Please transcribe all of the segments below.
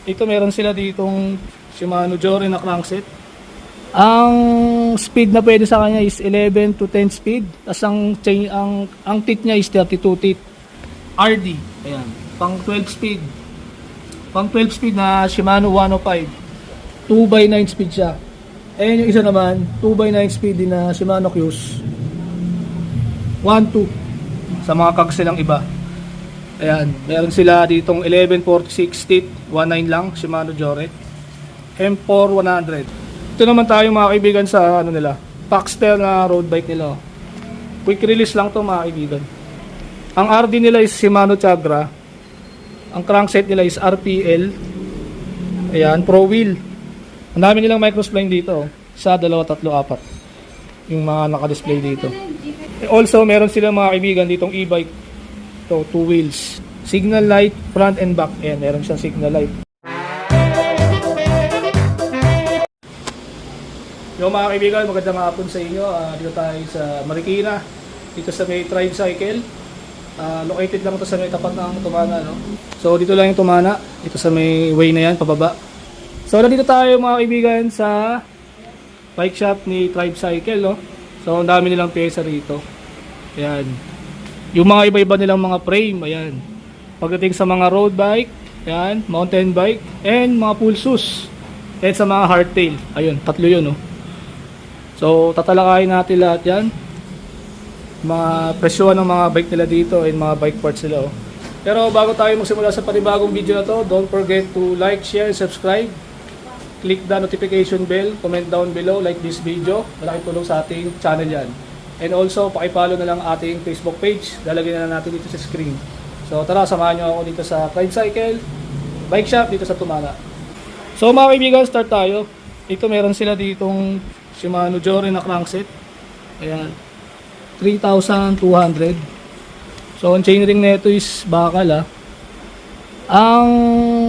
Ito meron sila ditong Shimano Jory na crankset. Ang speed na pwede sa kanya is 11 to 10 speed. Tapos ang teeth niya is 32 teeth. RD. Ayan. Pang 12 speed. Pang 12 speed na Shimano 105. 2x9 speed siya. Ayan yung isa naman, 2x9 speed din na Shimano Q's. 1.2 sa mga kags silang iba. Ayan, meron sila ditong 1146 teeth, 19 lang, Shimano Jory. M4 100. Ito naman tayo mga kaibigan sa ano nila, Paxter na road bike nila. Quick release lang to mga kaibigan. Ang RD nila is Shimano Chagra. Ang crankset nila is RPL. Ayan, Pro Wheel. Ang dami nilang microspline dito. 1, 2, 3, 4. Yung mga naka-display dito. Also, meron silang mga kaibigan ditong e-bike. Ito, 2 wheels. Signal light, front and back. Ayan, meron siyang signal light. Yung mga kaibigan, magandang hapon sa inyo. Dito tayo sa Marikina. Dito sa may Tricycle. Located lang ito sa may tapat ng Tumana. No? So, dito lang yung Tumana. Dito sa may way na yan, pababa. So, nandito tayo mga kaibigan sa bike shop ni Tricycle. No? So, ang dami nilang pyesa rito. Ayan. Yung mga iba-iba nilang mga frame. Ayan. Pagdating sa mga road bike. Ayan. Mountain bike. And mga full shoes. And sa mga hardtail. Ayun. Tatlo yun. No? So, tatalakayin natin lahat yan. Mga presyohan ng mga bike nila dito and mga bike parts nila. Oh. Pero bago tayo magsimula sa panibagong video na to, don't forget to like, share, and subscribe. Click the notification bell, comment down below, like this video. Malaking tulong sa ating channel yan. And also, pakipollow na lang ating Facebook page. Lalagyan na natin dito sa screen. So tara, samahan nyo ako dito sa Tricycle Bike Shop dito sa Tumana. So mga kaibigan, start tayo. Ito meron sila ditong Shimano Jory na crankset. Ayan. 3,200. So ang chainring nito is bakal. Ang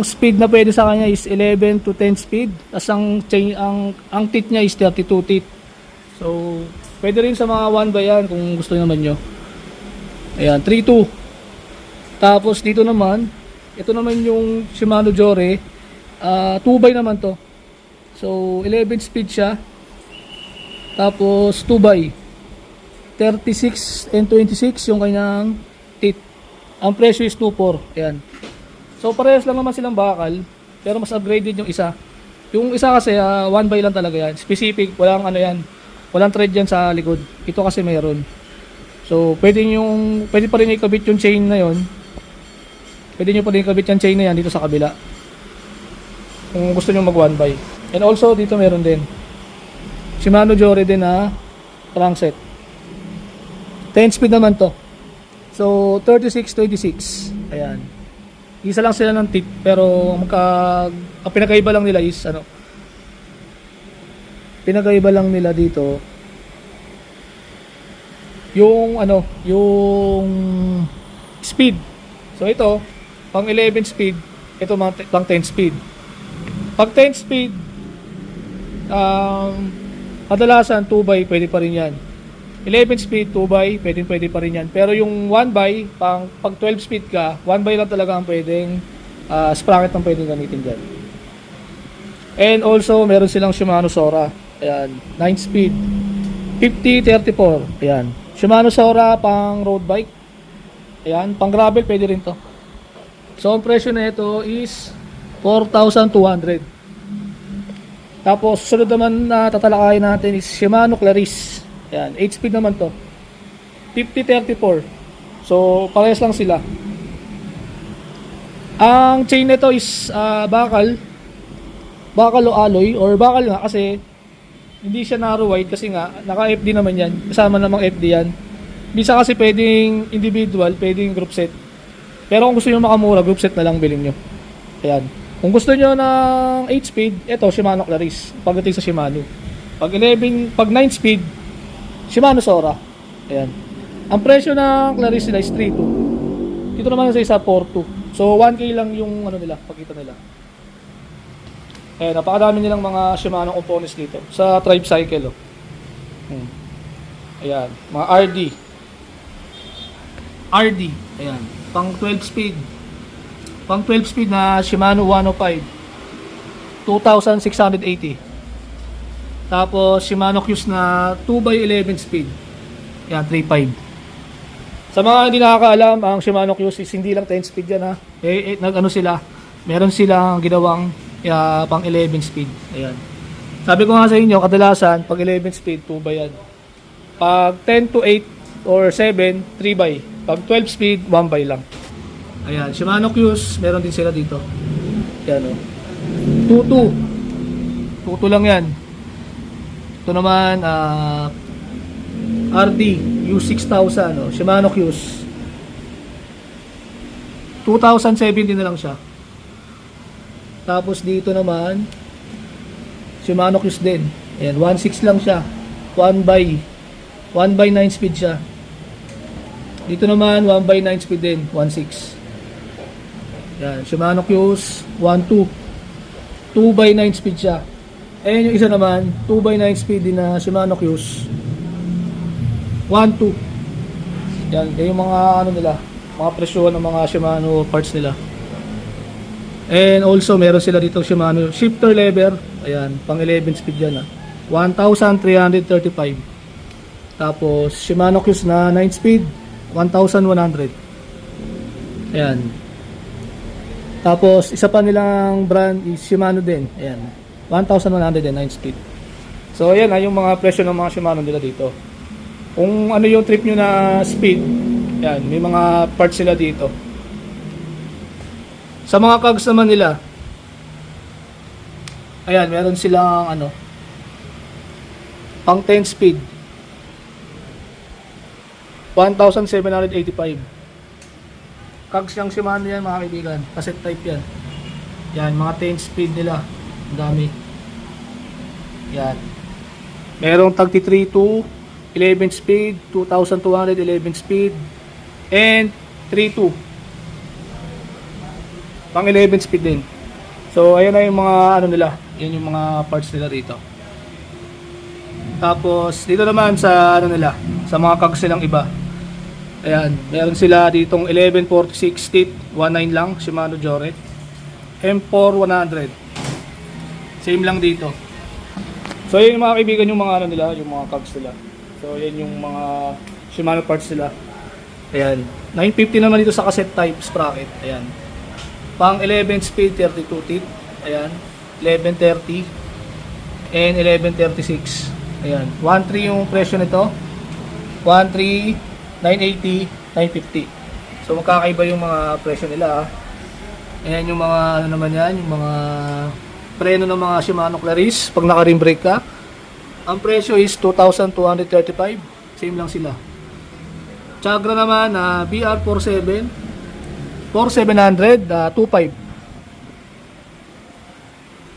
speed na pwede sa kanya is 11 to 10 speed. Tapos ang teeth niya is 32 teeth. So pwede rin sa mga 1 by yan kung gusto naman nyo. Ayan, 3.2. Tapos dito naman, ito naman yung Shimano Jory. 2 by naman to. So 11 speed siya. Tapos 2 by 36 and 26 yung kanyang teeth. Ang presyo is 2.4. Ayan. So parehas lang naman silang bakal, pero mas upgraded yung isa. Yung isa kasi 1 by lang talaga yan. Specific, walang ano yan. Walang thread yan sa likod. Ito kasi meron. So pwede pa rin ikabit yung chain na yon. Pwede nyo pa rin ikabit yung chain na yan dito sa kabila. Kung gusto nyo mag 1 by. And also dito meron din Shimano Jory din na crankset. 10 speed naman to. So 36-26. Ayan. Isa lang sila ng tip, pero ang pinakaiba lang nila is pinakaiba lang nila dito yung yung speed. So ito pang 11 speed, ito pang 10 speed. Pag 10 speed kadalasan 2 by pwede pa rin yan. 11 speed 2 by pwede pa rin yan. Pero yung 1 by pag 12 speed ka, 1 by lang talaga ang pwedeng sprocket ang pwedeng gamitin dyan. And also meron silang Shimano Sora. Ayan, 9 speed 50-34. Ayan, Shimano Sora pang road bike. Ayan, pang gravel pwede rin to. So ang presyo na ito is 4,200. Tapos susunod naman na tatalakayin natin is Shimano Claris. Ayan, 8 speed naman to. 50-34. So parehas lang sila. Ang chain nito is bakal o alloy, or bakal nga kasi hindi siya narrow wide kasi nga naka FD naman yan. Kasama namang FD yan. Bisa kasi pwedeng individual, pwedeng group set. Pero kung gusto nyo makamura, group set na lang bilhin nyo. Ayan. Kung gusto nyo ng 8 speed, ito Shimano Claris. Pagdating sa Shimano. Pag 9 speed, Shimano Sora. Ayan. Ang presyo ng Claris nila is 3.2. Dito naman sa isa 4.2. So 1K lang yung nila, pakita nila. Ayan, napakadami nilang mga Shimano components dito sa Tricycle. Ayan, mga RD. Ayan, pang 12 speed. Pang 12 speed na Shimano 105. 2,680. Tapos Shimano Q's na 2x11 speed. Yan, 3.5. Sa mga hindi nakakaalam, ang Shimano Q's is hindi lang 10 speed yan ha. Nag-ano sila, meron silang ginawang pang 11 speed. Ayan. Sabi ko nga sa inyo, kadalasan, pag 11 speed, 2x yan. Pag 10 to 8 or 7, 3x. Pag 12 speed, 1x lang. Ayan, Shimano Q's, meron din sila dito. Yan o. 2.2. 2.2 lang yan. Ito naman, RD U6000, no? Shimano Q's 2017 na lang siya. Tapos dito naman Shimano Q's din. Ayan, 1.6 lang siya. 1x9 speed siya. Dito naman 1x9 speed din, 1.6. Ayan, Shimano Q's 1.2. 2x9 speed siya. Ayan yung isa naman, 2x9 speed din na Shimano Q's 1.2. Yan yung mga ano nila, mga presyo ng mga Shimano parts nila. And also meron sila dito Shimano shifter lever. Ayan, pang 11 speed yan 1,335. Tapos Shimano Q's na 9 speed 1,100. Ayan. Tapos isa pa nilang brand is Shimano din. Ayan, 1,109 speed. So ayan yung mga presyo ng mga Shimano nila dito. Kung ano yung trip nyo na speed, yan, may mga parts sila dito. Sa mga cogs naman nila, ayan, meron silang ano, pang 10 speed 1,785. Cogs yung Shimano yan mga kaibigan, cassette type yan. Yan, mga 10 speed nila, ang dami. Yan, merong tag 3.2 11 speed, 2,211 speed, and 3.2 pang 11 speed din. So ayan na yung mga ano nila, yan yung mga parts nila dito. Tapos dito naman sa ano nila, sa mga cogs nilang iba, ayan, meron sila ditong 1146 teeth 19 lang, Shimano Joret, M4 100, same lang dito. So yun yung mga kaibigan, yung mga ano nila, yung mga cogs nila. So yan yung mga Shimano parts nila. Ayan, 950 naman dito sa cassette type sprocket. Ayan, pang 11 speed 32 teeth. Ayan, 1130 and 1136. Ayan, 1.3 yung presyo nito, 1.3, 980, 950. So magkakaiba yung mga presyo nila. Ayan yung mga ano naman yan, yung mga preno ng mga Shimano Claris pag naka rim brake ka. Ang presyo is 2,235. Same lang sila. Chagra naman na BR47 4700 2.5.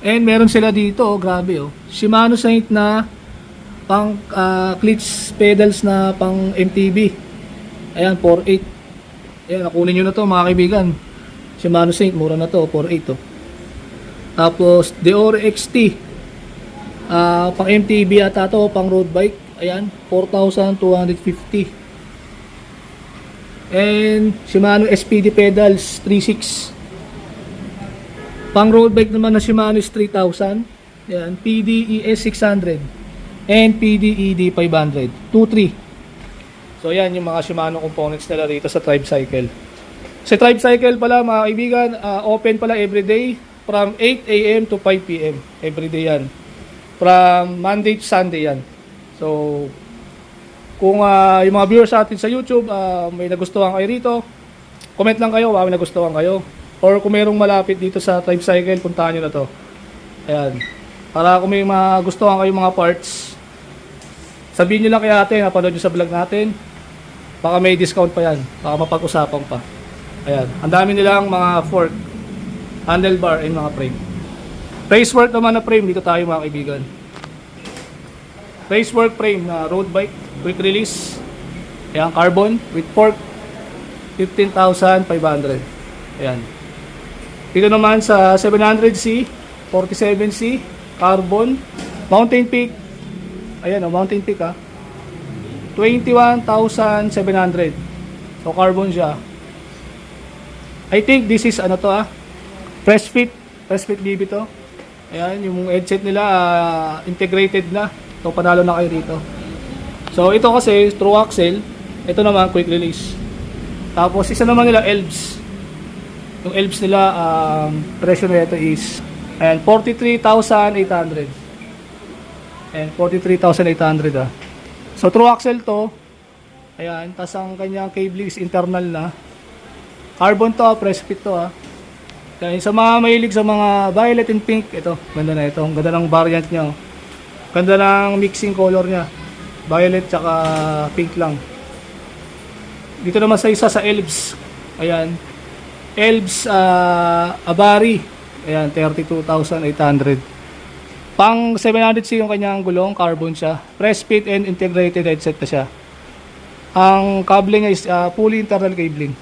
And meron sila dito, grabe Shimano Saint na pang clutch pedals na pang MTB. Ayan, 4.8. Ayan, nakunin nyo na to mga kaibigan. Shimano Saint, mura na to, 4.8 Tapos Deore XT, pang MTB ata to, pang road bike. Ayan, 4,250. And Shimano SPD pedals 3.6. Pang road bike naman na Shimano is 3,000. Ayan, PDES 600 and PDED 500, 2.3. So yan yung mga Shimano components nila dito sa Tribe Cycle. Sa Tribe Cycle pala mga kaibigan, open pala everyday from 8 AM to 5 PM. Everyday yan. From Monday to Sunday yan. So, kung yung mga viewers natin sa YouTube, may nagustuhan kayo rito, comment lang kayo, may nagustuhan kayo. Or kung mayroong malapit dito sa Tribe Cycle, puntahan nyo na to. Ayan. Para kung may magustuhan kayo mga parts, sabihin nyo lang kay ate, napanood nyo sa vlog natin. Baka may discount pa yan. Baka mapag-usapan pa. Ayan. Ang dami nilang mga fork, handlebar, and mga frame. Racework naman na frame, dito tayo mga kaibigan. Racework frame na road bike, quick release. Ayan, carbon with fork, 15,500. Ayan. Dito naman sa 700C, 47C, carbon, Mountain Peak. Ayan Mountain Peak 21,700. So carbon siya. I think this is ano to Press fit BB to. Ayan, yung headset nila integrated na. So panalo na kayo dito. So ito kasi true axle, ito naman quick release. Tapos isa naman nila elves. Yung elves nila presyo na ito is ayan 43,800. And 43,800 ah. So true axle to. Ayan, tas ang kanyang cabling is internal na. Carbon to, press fit to ah. Kaya sa mga mahilig sa mga violet and pink, ito, ganda na ito. Ang ganda ng variant niya. Oh. Ganda ng mixing color niya. Violet tsaka pink lang. Dito naman sa isa sa elves. Ayan. Elves Abari. Ayan, 32,800. Pang 700C yung kanyang gulong, carbon siya. Press fit and integrated headset na siya. Ang cable niya is fully internal cabling.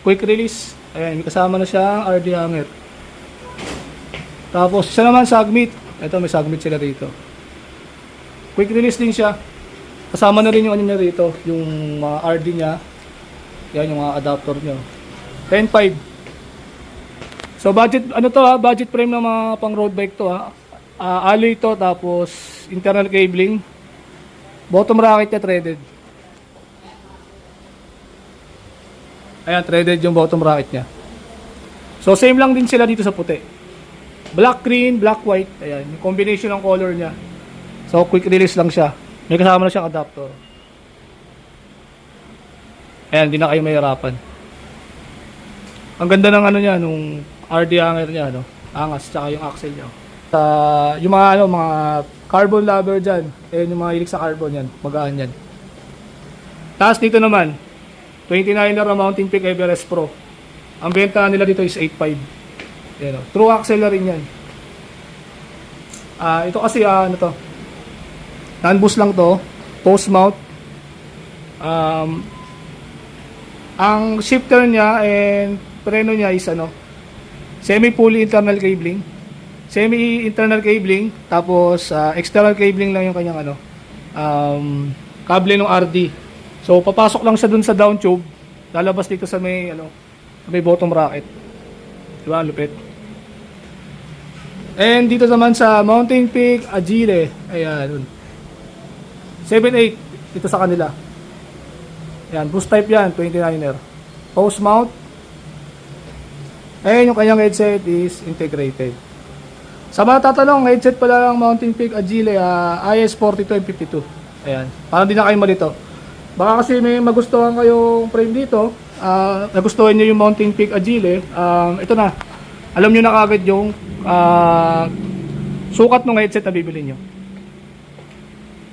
Quick release. Ayan, may kasama na siyang RD hanger. Tapos, isa naman submit. Ito, may submit sila rito. Quick release din siya. Kasama na rin yung ano niya rito, yung RD niya. Yan, yung mga adapter niya. 10.5. So, budget, ano to ha? Budget frame ng mga pang road bike to ha. Alloy to, tapos internal cabling. Bottom bracket niya threaded. Ayan, threaded yung bottom bracket niya. So, same lang din sila dito sa puti. Black, green, black, white. Ayan, yung combination ng color niya. So, quick release lang siya. May kasama na siyang adapter. Ayan, hindi na kayo mahirapan. Ang ganda ng ano niya, nung RD hanger niya, no? Angas, tsaka yung axle niya. Yung mga, mga carbon lover dyan. Ayan, yung mga hilig sa carbon yan. Magaan yan. Tapos dito naman, 29er na Mountain Peak Everest Pro. Ang benta nila dito is 8.5. Ayan, no? True axle na rin yan. Ito kasi, ano to? Non-boost lang to. Post mount. Ang shifter niya and preno niya is ano, semi-fully internal cabling. Semi-internal cabling. Tapos, external cabling lang yung kanyang ano, kable ng RD. So, papasok lang siya dun sa down tube. Lalabas dito sa may, ano, may bottom bracket. Diba? Lupit. And dito naman sa Mountain Peak Agile. Ayan. 7.8. Dito sa kanila. Ayan. Boost type yan. 29er. Post mount. Ayan yung kanyang headset is integrated. Sa mga tatanong, headset pala ng Mountain Peak Agile IS42 M52. Ayan. Parang di na kayo malito. Baka kasi may magustuhan kayong frame dito. Nagustuhan nyo yung Mountain Peak Agile. Ito na. Alam nyo na kagad yung sukat ng headset na bibili nyo.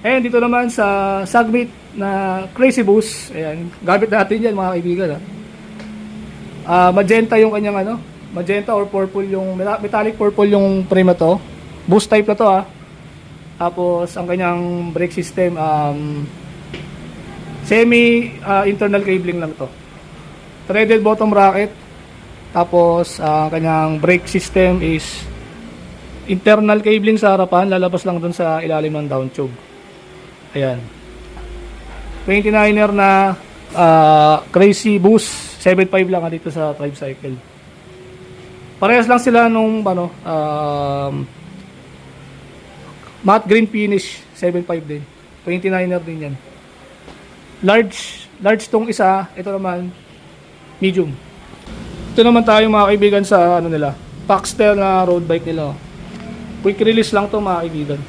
And dito naman sa Sagmit na Crazy Boost. Ayan. Gamit natin yan mga kaibigan. Magenta yung kanyang ano. Magenta or purple yung metallic purple yung frame na to. Boost type na to ha. Tapos ang kanyang brake system semi internal cabling lang to. Threaded bottom bracket. Tapos ang kanyang brake system is internal cabling sa harapan, lalabas lang dun sa ilalim ng down tube. Ayan. 29er na Crazy Boost 7.5 lang dito sa Tricycle. Parehas lang sila nung ano matte green finish 7.5 din. 29er din yan. Large tong isa, ito naman medium. Ito naman tayo mga kaibigan sa ano nila, Paxtel na road bike nila. Quick release lang to mga kaibigan.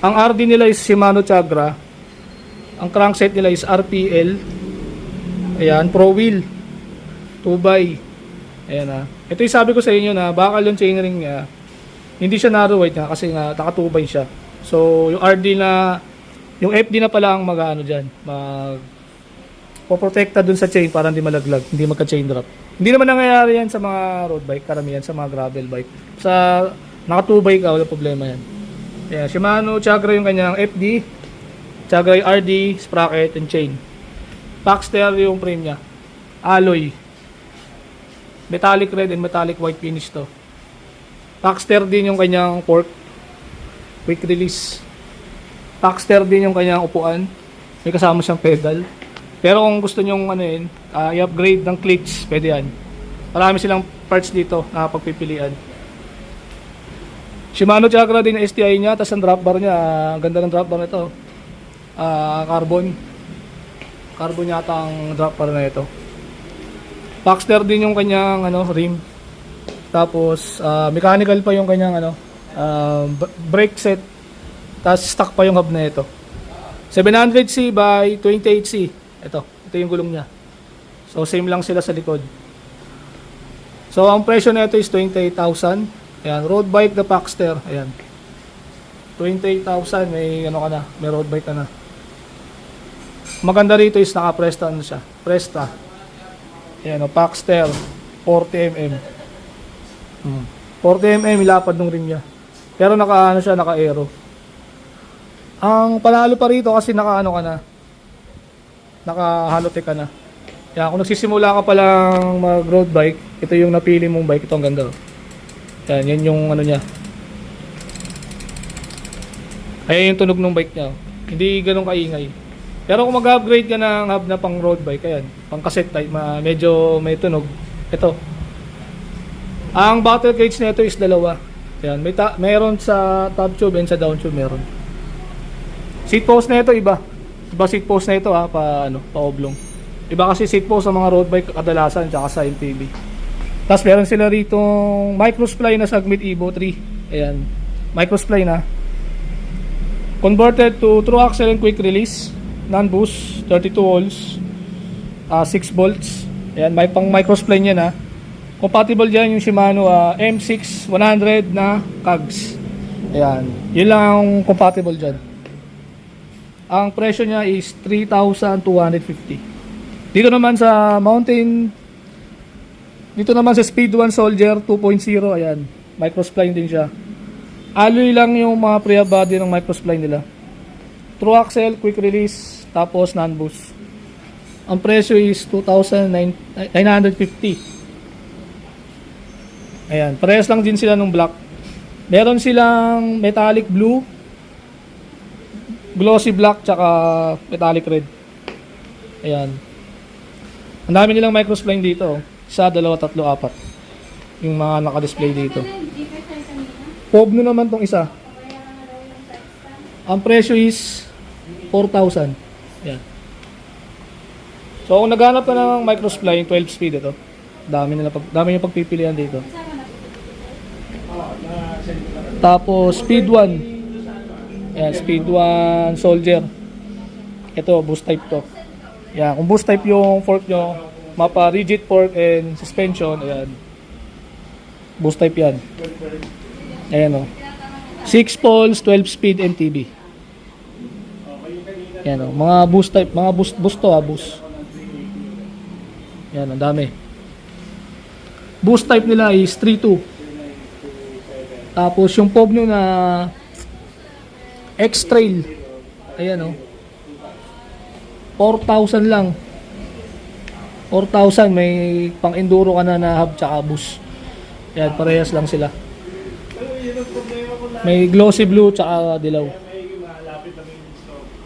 Ang RD nila is Shimano Chagra. Ang crankset nila is RPL. Ayan, Pro Wheel 2x. Ayan na. Ito yung sabi ko sa inyo na bakal yung chainring niya. Hindi siya narrow weight nga kasi nga naka 2x siya. So yung RD na, yung FD na pala ang mag-ano dyan, poprotekta dun sa chain para hindi malaglag, hindi magka-chain drop. Hindi naman nangyayari yan sa mga road bike, karamihan sa mga gravel bike. Sa naka 2x ka, wala problema yan. Ayan, Shimano Chagra yung kanyang FD, Chagra yung RD, sprocket, and chain. Paxtel yung frame niya. Alloy. Metallic red and metallic white finish to. Paxtel din yung kanyang fork. Quick release. Paxtel din yung kanyang upuan. May kasama siyang pedal. Pero kung gusto nyong ano yun, i-upgrade ng clutch, pwede yan. Marami silang parts dito na pagpipilian. Shimano Chakra din yung STI niya, tapos ang drop bar niya, ang ganda ng drop bar nito. Carbon yata ang drop bar na ito. Baxter din yung kanyang rim. Tapos mechanical pa yung kanyang brake set. Tapos stock pa yung hub na ito. 700C by 28C. Ito yung gulong niya. So same lang sila sa likod. So ang presyo nito is 28,000. Ayan, road bike the Baxter. Ayan. 28,000 may may road bike ka na. Maganda rito is naka-Presta siya. Presta. Ayan, Baxter 40mm. 40mm ilapad ng rim niya. Pero naka-aero. Ang panalo pa rito kasi naka-halotech ka na. Yan, kung nagsisimula ka pa lang mag-road bike, ito yung napili mong bike. Ito ang ganda. Yan yung niya. Ayan yung tunog ng bike niya. Hindi ganun kaingay. Pero kung mag-upgrade ka ng hub na pang road bike, ayan, pang cassette type, medyo may tunog. Ito. Ang battle cage nito is dalawa. Ayan, mayroon sa top tube and sa down tube meron. Seat post na ito iba. Iba seat post na ito pa oblong. Iba kasi seat post sa mga road bike kadalasan tsaka sa MTB. Tapos meron sila rito microspline na Sagmit Evo 3. Ayan, microspline na. Converted to true axle and quick release, non-boost, 32 volts, 6 volts. Ayan, may pang microspline yan Compatible dyan yung Shimano M6 100 na cogs. Ayan, yun lang ang compatible dyan. Ang presyo niya is 3,250. Dito naman sa Speed 1 Soldier 2.0, ayan, microspline din siya. Alloy lang yung mga pre body ng microspline nila. True axle, quick release, tapos non-boost. Ang presyo is 2,950. Ayan, parehas lang din sila ng black. Meron silang metallic blue, glossy black, tsaka metallic red. Ayan. Ang dami nilang microspline dito. 1, 2, 3, 4. Yung mga naka-display dito. Pobno naman tong isa. Ang presyo is 4,000. Ayan. So kung naghanap ka ng microspline 12 speed ito. Dami yung pagpipilian dito. Tapos speed 1. Ayan, speed 1 Soldier. Ito, boost type to. Ayan, kung boost type yung fork nyo, mapa rigid fork and suspension, ayan. Boost type yan. Ayan 6 poles, 12 speed MTB. Ayan mga boost type, mga boost to boost. Ayan, ang dami. Boost type nila is 3.2. Tapos yung POV nyo na X-Trail, ayan 4,000 lang. 4,000, may pang enduro ka na hub tsaka boost. Yan, parehas lang sila. May glossy blue tsaka dilaw.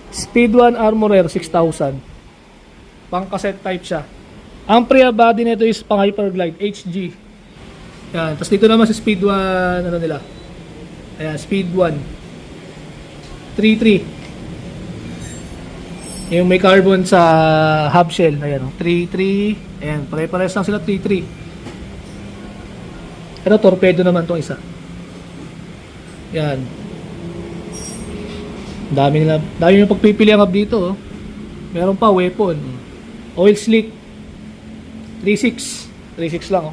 Speed 1 Armorer 6,000. Pang cassette type siya. Ang pre body nito is pang Hyperglide HG. Yan, tapos dito naman sa Speed 1 nila. Ayan, Speed 1 3.3. Yung may carbon sa hub shell, ayan 3.3. Ayan, pare-pares lang sila 3.3. Ito torpedo naman tong isa. Yan. Dami yung pagpipili ang hub dito Meron pa weapon. Oil slick 3.6 lang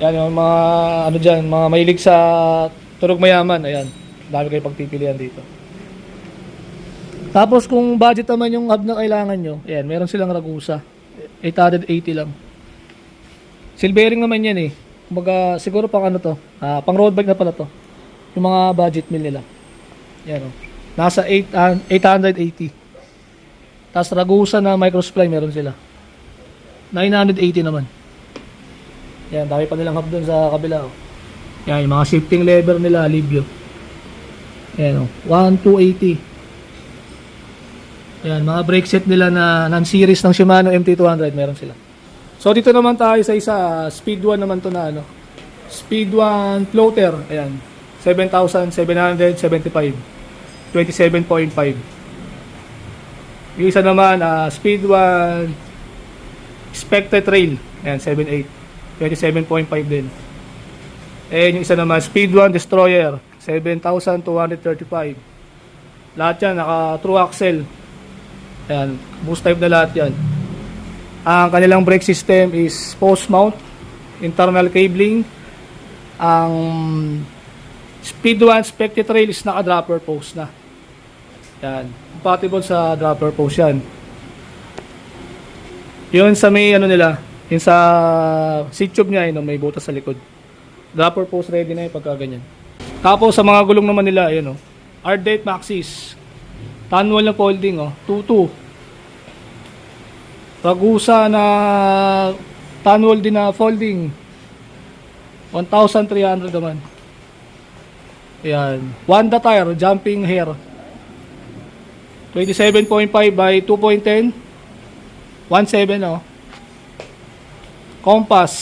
Yan yung mga dyan, mga mahilig sa turog mayaman. Ayan, dami kayo pagpipilian dito. Tapos kung budget naman yung hub na kailangan nyo, ayan, meron silang Ragusa 880 lang. Silvering naman yan Kumbaga siguro pang pang road bike na pala to. Yung mga budget meal nila. Yan nasa 880. Tapos Ragusa na microspline meron sila 980 naman. Yan, dami pa nilang hub dun sa kabila Yan, yung mga shifting lever nila Libyo. Yan 1280. Yan, mga brake set nila na non-series ng Shimano MT200 meron sila. So dito naman tayo sa isa, Speed 1 naman to na ano. Speed 1 floater, ayan. 7,775. 27.5. Yung isa naman, Speed 1 Spectre Trail, ayan, 7.8. 27.5 din. And yung isa naman, Speed 1 Destroyer, 7,235. Lahat yan, naka true axle. Ayan, boost type na lahat yan. Ang kanilang brake system is post mount, internal cabling. Ang Speed 1 Spectre Trail is naka dropper post na. Yan, compatible sa dropper post yan. Yun sa may ano nila, yun sa seat tube niya, yun, may butas sa likod. Dropper post ready na yung pagka ganyan. Tapos sa mga gulong naman nila, yun o, Ardate Maxxis, Tanwal na folding o, 2.2. Ragusa na Tanwal din na folding, 1,300 naman. Ayan, Wanda tire, jumping hair, 27.5 by 2.10, 1.7 o. Compass,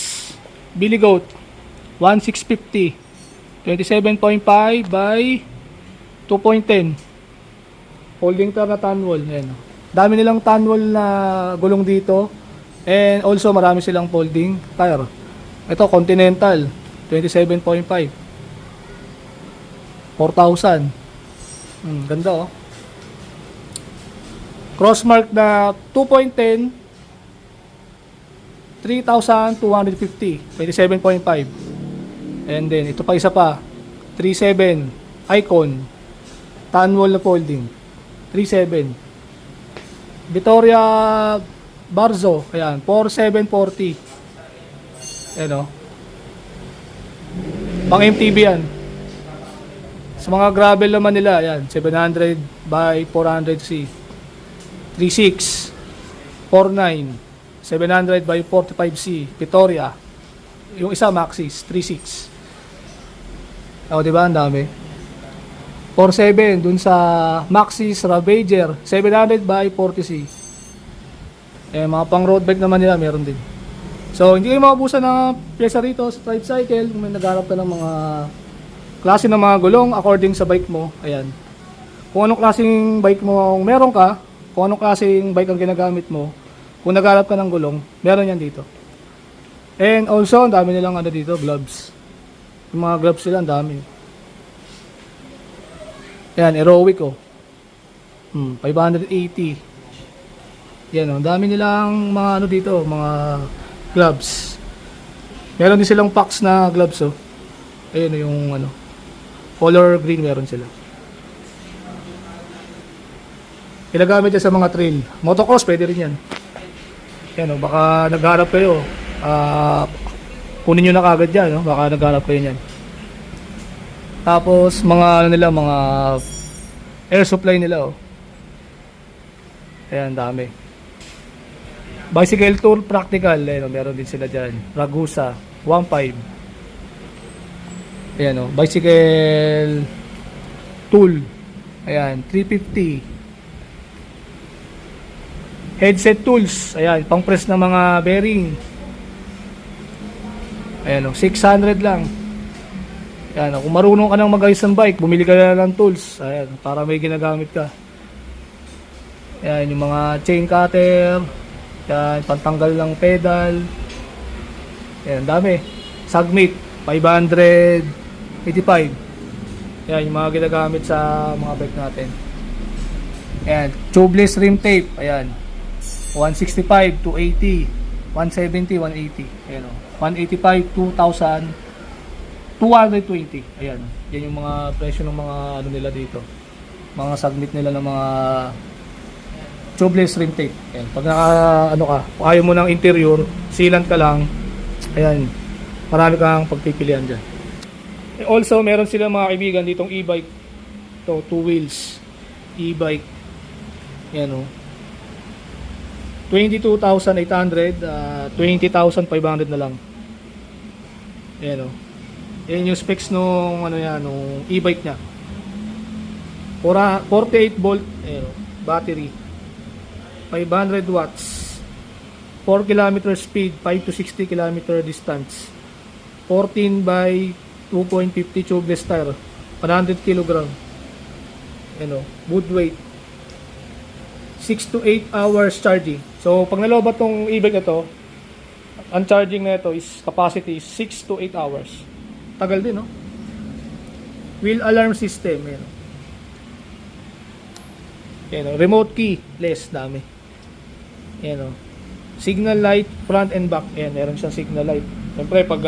Billy Goat, 1,650, 27.5 by 2.10. Folding tire na Tanwal. Ayan o. Dami nilang Tanwal na gulong dito. And also marami silang folding tire. Ito Continental 27.5, 4,000. Ganda oh. Crossmark na 2.10, 3,250, 27.5. And then ito pa isa pa, 3.7 Icon Tanwal na folding, 3.7. Vittoria Barzo, ayan, 4,740. Ayan o. Pang MTB yan. Sa mga gravel naman nila, ayan, 700 by 400C. 3.6, 4.9, 700 by 45C, Vittoria. Yung isa Maxxis, 3.6. O, diba? Ang dami. 4.7 dun sa Maxxis Ravager, 700 by 40C. Eh, mga pang road bike naman nila, meron din. So, hindi kayo makabusan ng pyesa rito sa tricycle kung may nagharap ka ng mga klase ng mga gulong according sa bike mo. Ayan. Kung anong klaseng bike mo meron ka, kung anong klaseng bike ang ginagamit mo, kung nagharap ka ng gulong, meron yan dito. And also, ang dami nilang ano dito, gloves. Yung mga gloves sila, ang dami. Yan, Aerowick oh. 580. Yan oh, ang dami nilang mga ano dito, mga gloves. Meron din silang packs na gloves oh. Ayun yung ano, color green meron sila. Ginagamit yan sa mga trail. Motocross, pwede rin yan. Yan oh, baka nagharap kayo. Kunin nyo na kagad yan, no? Baka nagharap kayo yan. Tapos mga ano nila, mga air supply nila oh. Ayan, dami. Bicycle tool practical, ayun, meron din sila diyan. Ragusa 1.5. Ayan oh, bicycle tool. Ayan, 350. Headset tools, ayan, pang press ng mga bearing. Ayan oh, 600 lang. Yan, kung marunong ka nang mag-ayos ng bike, bumili ka na ng tools. Ayan, para may ginagamit ka. Yan, yung mga chain cutter. Yan, pantanggal ng pedal. Yan, dami. Sagmit, 585. Yan, yung mga ginagamit sa mga bike natin. Ayan, tubeless rim tape. Ayan, 165, 280, 170, 180. Ayan o, 185, 2,000. 220. Ayan. Yan yung mga presyo ng mga ano nila dito. Mga sagmit nila ng mga tubeless rim tape. Ayan. Pag naka ano ka, kung ayaw mo ng interior, sealant ka lang. Ayan. Marami kang pagpipilian dyan. Also, meron sila mga kaibigan ditong e-bike. Ito, 2 wheels. E-bike. Ayan o. 22,800, 20,500 na lang. Ayan o. Yan yung specs nung ano yan, nung e-bike niya. 48 volt battery. 500 watts. 4 km speed, 5 to 60 km distance. 14 by 2.50 tubeless tire, 100 kg. Wood weight. 6 to 8 hours charging. So, pag nalobat tong e-bike na to, ang charging na ito is capacity is 6 to 8 hours. Tagal din, no? Wheel alarm system. Remote key, less, dami. Signal light, front and back. Meron siyang signal light. Siyempre, pag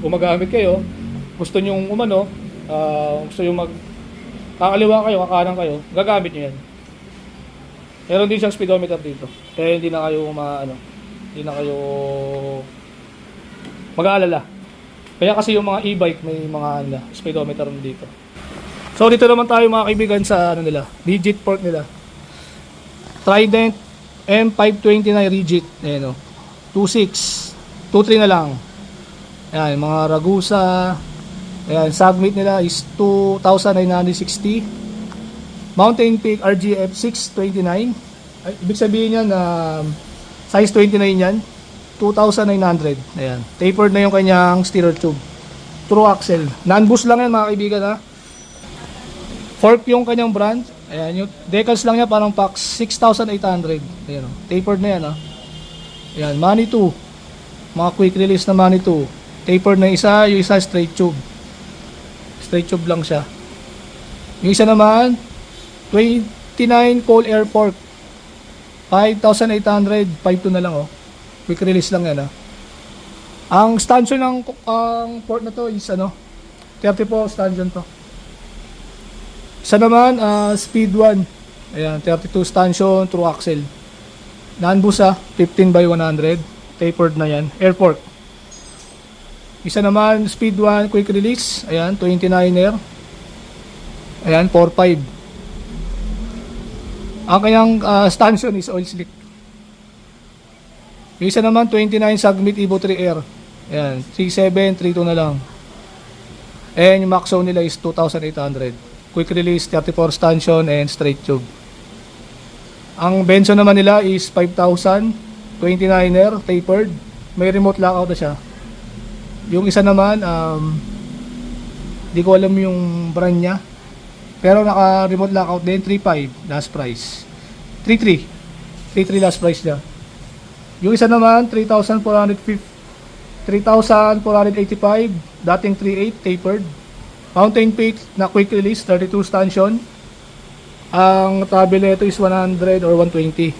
gumagamit kayo, gusto nyong gusto nyong kakaliwa kayo, kakanan kayo, gagamit nyo yan. Meron din siyang speedometer dito. Kaya hindi na kayo mag-aalala. Kaya kasi yung mga e-bike may mga speedometer dito. So dito naman tayo mga kaibigan sa rigid fork nila. Trident M529 rigid. 2.6, 2.3 na lang. Ayan, mga Ragusa. Ayan, sagmit nila is 2,960. Mountain Peak RGF 629. Ay, ibig sabihin yan na size 29 yan. 2,900. Ayan. Tapered na yung kanyang steerer tube. True axle. Non-boost lang yan mga kaibigan ha. Fork yung kanyang brand. Ayan. Yung decals lang niya parang packs 6,800. Ayan o. Tapered na yan ha. Ayan. Manitou. Mga quick release na Manitou. Tapered na isa. Yung isa straight tube. Straight tube lang siya. Yung isa naman 29 cold air fork. 5,800. 5.2 na lang oh. Quick release lang yan ha. Ang stanchion ng port na to is 34 stanchion to. Isa naman speed 1. Ayan, 32 stanchion, true axle. Non-boost 15 by 100. Tapered na yan. Air fork. Isa naman speed 1 quick release. Ayan, 29er. Ayan, 4.5. Ang kanyang stanchion is oil slick. Yung isa naman 29 Sagmit Evo 3 Air. Ayan, 37, 32 na lang. And yung max zone nila is 2,800. Quick release, 34 stanchion and straight tube. Ang benzo naman nila is 5,000, 29er, tapered. May remote lockout na siya. Yung isa naman, di ko alam yung brand niya. Pero naka remote lockout din, 3,500 last price. 3,300 last price niya. Yung isa naman 3,485, dating 3,800 tapered. Mountain Peak na quick release 32 stanchion. Ang travel nito is 100 or 120.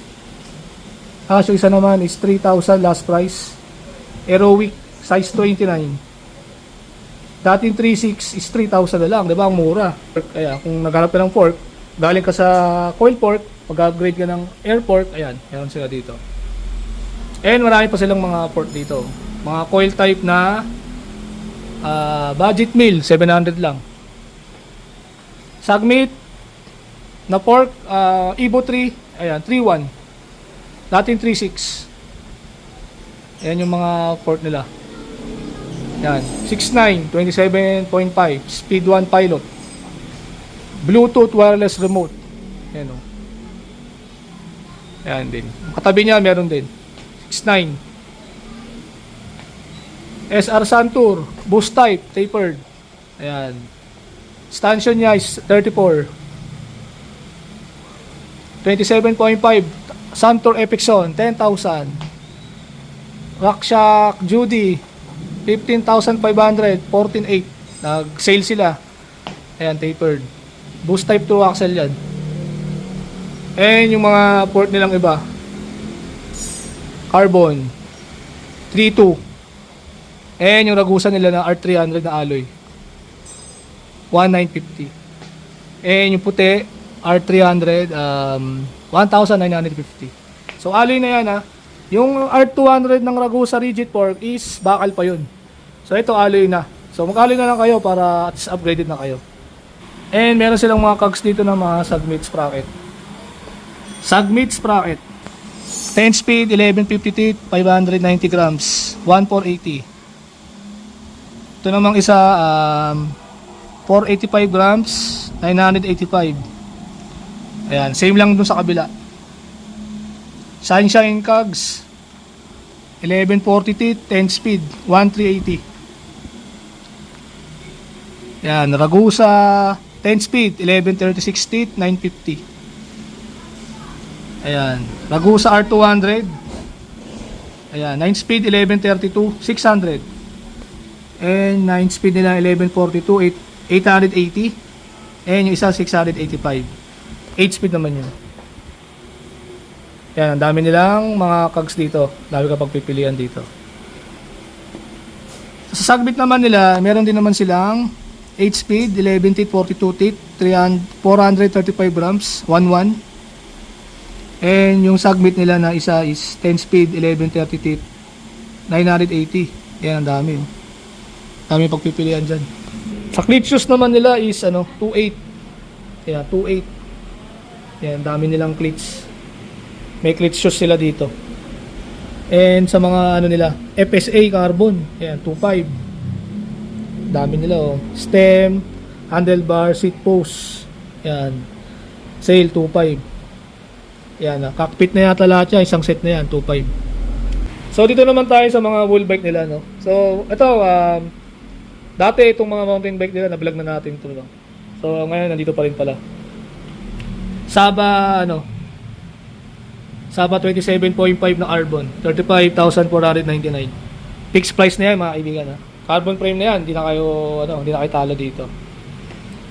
So isa naman is 3,000 last price. Aerowick size 29. Dating 3,600 is 3,000 na lang, 'di ba? Ang mura. Kaya kung naghanap ka ng fork, galing ka sa coil fork, mag-upgrade ka ng air fork, ayan, meron sila dito. And marami pa silang mga port dito. Mga coil type na budget meal, 700 lang. Sagmit na fork, Evo 3, ayan, 3.1. Dating 3.6. Ayan yung mga port nila. Ayan, 6.9, 27.5, speed 1 pilot. Bluetooth wireless remote. Ayan o. Ayan din. Katabi niya meron din. 6.9. SR Santur, boost type, tapered. Ayan. Stanchion niya is 34. 27.5. Santur Epixon, 10,000. RockShox Judy, 15,500, 14.8. Nag-sale sila. Ayan, tapered. Boost type 2 axle yan. And yung mga port nilang iba. Carbon 3.2. And yung Ragusa nila na R300 na alloy 1,950. And yung puti R300 1,950. So alloy na yan ha. Yung R200 ng Ragusa rigid fork is bakal pa yun. So ito alloy na. So mag-alloy na lang kayo para at least upgraded na kayo. And meron silang mga cogs dito ng mga Sagmit sprocket. Sagmit sprocket 10 speed, 1150 teeth, 590 grams, 1,480. Ito namang isa, 485 grams, 985. Ayan, same lang dun sa kabila. Sunshine cogs, 1140 teeth, 10 speed, 1380. Yan, Ragusa 10 speed, 1136 teeth, 950. Ayan, Ragusa R200. Ayan, 9 speed, 1132, 600. And 9 speed nila 1142, 880. And yung isa 685. 8 speed naman yun. Yan, ang dami nilang mga cogs dito. Dami ka pagpipilian dito. Sa sagbit naman nila, meron din naman silang 8 speed, 11 teeth, 42 teeth, 435 grams, 11. And yung sagbit nila na isa is 10 speed, 1130 teeth, 980. Yan, ang dami. Dami pagpipilian dyan. Sa cleat shoes naman nila is 2.8. Yan, 2.8. Yan, dami nilang cleats. May cleat shoes sila dito. And sa mga nila, FSA carbon, yan, 2.5. Dami nila stem, handlebar, seat post. Yan. Sale 2.5. Yan, cockpit na yata lahat yan, isang set na yan, 2.5. So dito naman tayo sa mga wheel bike nila, no. So ito dati itong mga mountain bike nila na-vlog na natin ito, no? So ngayon nandito pa rin pala. Saba Saba 27.5 na carbon, 35,499. Fixed price na yan, mga kaibigan, ha. Carbon frame na yan, hindi na kayo talo dito.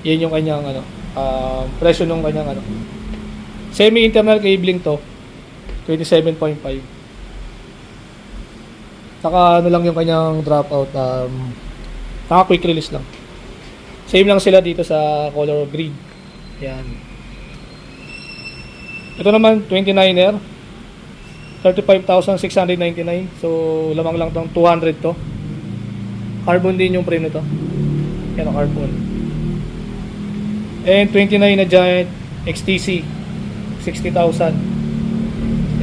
Yan yung kanyang presyo nung kanyang semi-internal cabling to, 27.5. Saka lang yung kanyang dropout, naka quick release lang. Same lang sila dito sa color green. Yan. Ito naman 29er, 35,699. So lamang lang tong 200 to. Carbon din yung frame nito. Yan ang carbon. And 29 na Giant XTC, 60,000.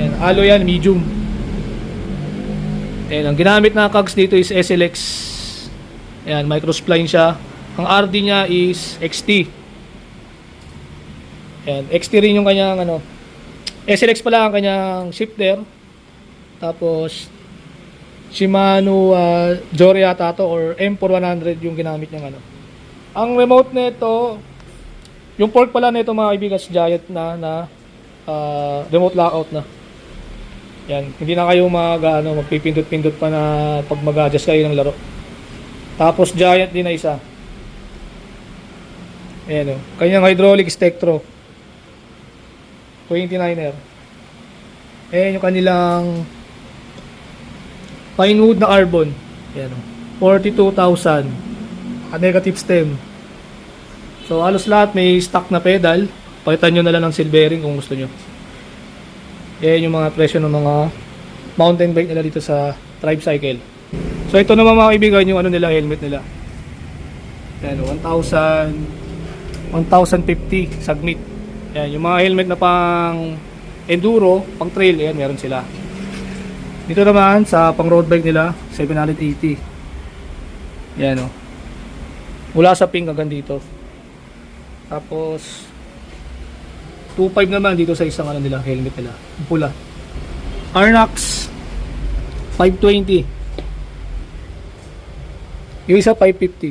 Yan, alloy yan, medium. And ang ginamit na cogs dito is SLX. Yan, microspline siya. Ang RD niya is XT. Yan, XT rin yung kanyang SLX pala ang kanyang shifter. Tapos Shimano Jory yata to, or M4100 yung ginamit niyang Ang remote nito, yung port pala nito mga kaibigan, Giant na remote lockout na. Yan, hindi na kayo magpipindot-pindot pa na pag mag-adjust kayo ng laro. Tapos Giant din na isa. Ayan kanyang hydraulic Stectro 29er. Ayan yung kanilang Pinewood na carbon. Ayan 42,000. Negative stem. So halos lahat may stock na pedal. Pakitan nyo na lang ng silvering kung gusto nyo. Ayan yung mga presyo ng mga mountain bike nila dito sa Tribe Cycle. So ito naman mga kaibigan yung nila, helmet nila. Ayan 1,050 Sagmit. Ayan yung mga helmet na pang enduro, pang trail, ayan meron sila. Dito naman sa pang road bike nila 780. Ayan mula sa pink hanggang dito. Tapos 2.5 naman dito sa isang nila, helmet nila, pula. Arnax 520. Yung isa 550.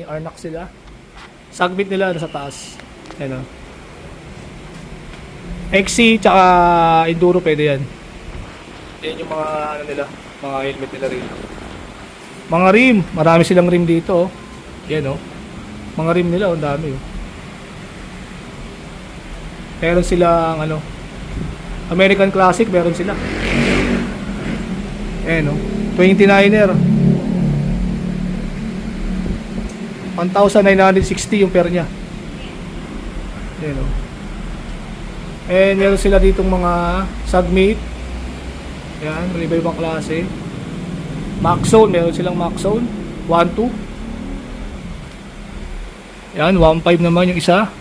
Arnax sila. Sagbit nila sa taas. Ayan XC tsaka enduro pwede yan. Yan yung mga nila, mga helmet nila rin. Mga rim, marami silang rim dito. Yan mga rim nila, ang dami. Meron silang American Classic, meron sila. Ayan 29er. 1,960 yung pair niya. Ayan And meron sila ditong mga Sagmit. Ayan, iba-ibang klase. Maxzone, meron silang Maxzone 1.2. Ayan, 1.5 naman yung isa.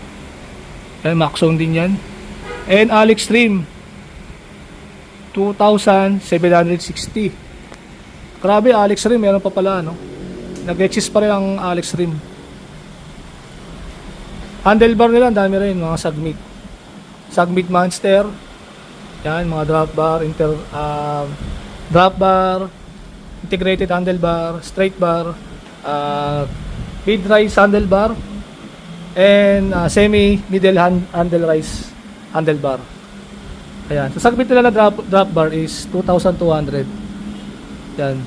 Ayan, Maxzone din yan. And Alex Stream 2,760. Grabe, Alex Stream meron pa pala nag-exist pa rin ang Alex Stream. Handlebar nila, ang dami rin mga Sagmit Monster. Yan, mga drop bar, drop bar, integrated handlebar, straight bar, mid rise handlebar, and semi middle handle rise handlebar. Ayan. So sagbit nila na drop bar is 2,200. Yan.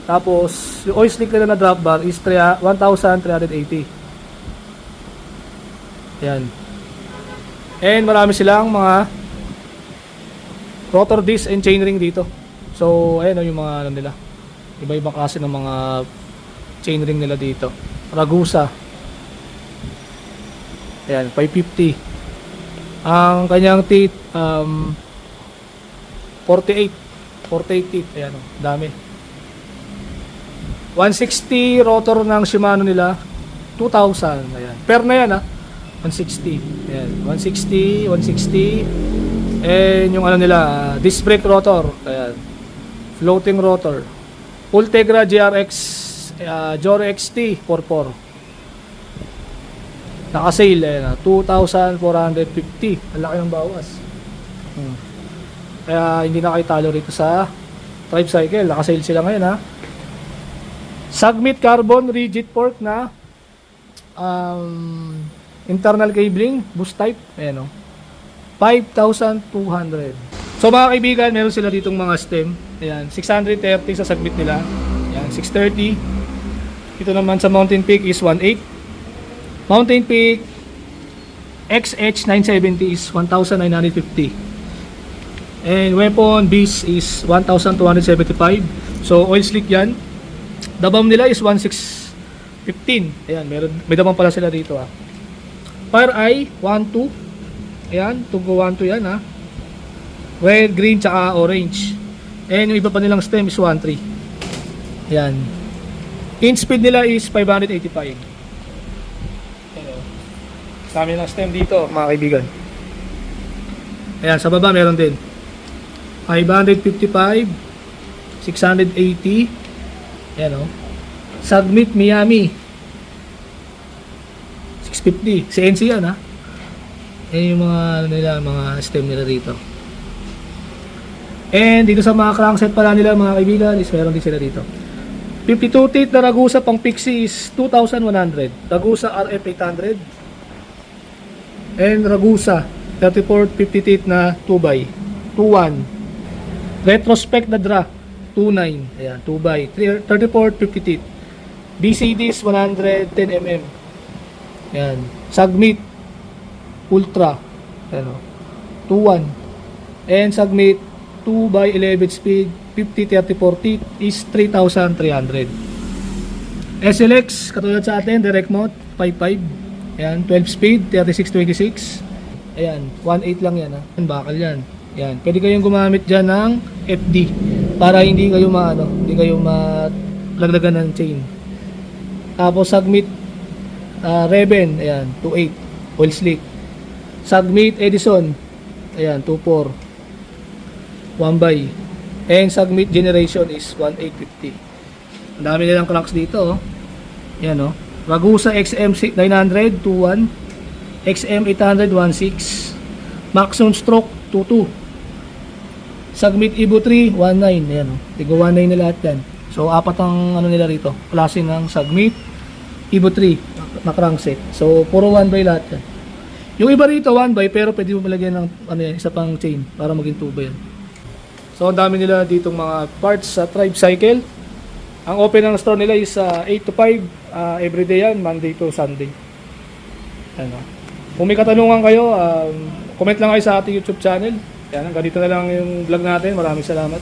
Tapos yung oil slick nila na drop bar is 1,380. Yan. And marami silang mga rotor disc and chainring dito. So ayan yung mga ano nila. Iba-ibang klase ng mga chainring nila dito. Ragusa. Ayan, 550. Ang kanyang teeth 48 teeth. Ayan, dami. 160 rotor ng Shimano nila, 2,000. Ayan. Per na yan 160. Ayan, 160. And yung ano nila, disc brake rotor. Ayan. Floating rotor. Ultegra GRX Jore XT 44. Naka-sale, ayan, 2,450. Ang laki ng bawas. Kaya hindi na kayo talo rito sa Tricycle. Naka-sale sila ngayon Submit carbon rigid fork na internal cabling, boost type. Ayan 5,200. So mga kaibigan, meron sila ditong mga stem. Ayan, 630 sa submit nila. Ayan, 630. Ito naman sa Mountain Peak is 1.8. Mountain Peak XH970 is 1,950. And Weapon Beast is 1,275. So oil slick yan. Dabam nila is 1,615. Ayan, may dabam pala sila dito Fire Eye 1,2. Ayan, Tugo 1,2 yan Red, green, tsaka orange. And yung iba pa nilang stem is 1,3. Ayan. Inch speed nila is 585. Dami ng stem dito mga kaibigan. Ayan, sa baba meron din 555, 680. Ayan Submit Miami 650. CNC yan Ayan yung mga nila, mga stem nila dito. And dito sa mga crankset pala nila mga kaibigan is meron din sila dito 52 teeth na Ragusa pang Pixie is 2,100. Ragusa RF 800. And Ragusa 34 50 teeth na 2x 2.1. Retrospect na Dra 2.9. Ayan, 2x 34 50 teeth. BCD is 110 mm. Ayan, Submit Ultra 2.1. And Submit 2x11 speed 50 34 teeth is 3,300. SLX katulad sa atin, direct mount 5.5. Ayan, 12 speed, 3626. Ayan, 1.8 lang yan Bakal yan. Ayan, pwede kayong gumamit dyan ng FD para hindi kayo hindi kayo malagdagan ng chain. Tapos Submit Reben, ayan, 2.8 oil slick. Submit Edison, ayan, 2.4 1x. And Submit Generation is 1.850. Ang dami nilang cranks dito Ayan Ragusa XM 900 2.1, XM 800 1.6, Maxon Stroke 2.2, Submit Evo 3 1.9. Ayan Tigo 1.9 na lahat yan. So apat ang nila rito, klase ng Submit Evo 3 na crankset. So puro 1x lahat yan. Yung iba rito 1x pero pwede mo malagyan ng isa pang chain para maging 2x yan. So ang dami nila ditong mga parts sa Tricycle. Ang open ng store nila is 8 to 5 everyday yan, Monday to Sunday. Kung may katanungan kayo, comment lang kayo sa ating YouTube channel. Yan, hanggang dito na lang yung vlog natin. Maraming salamat.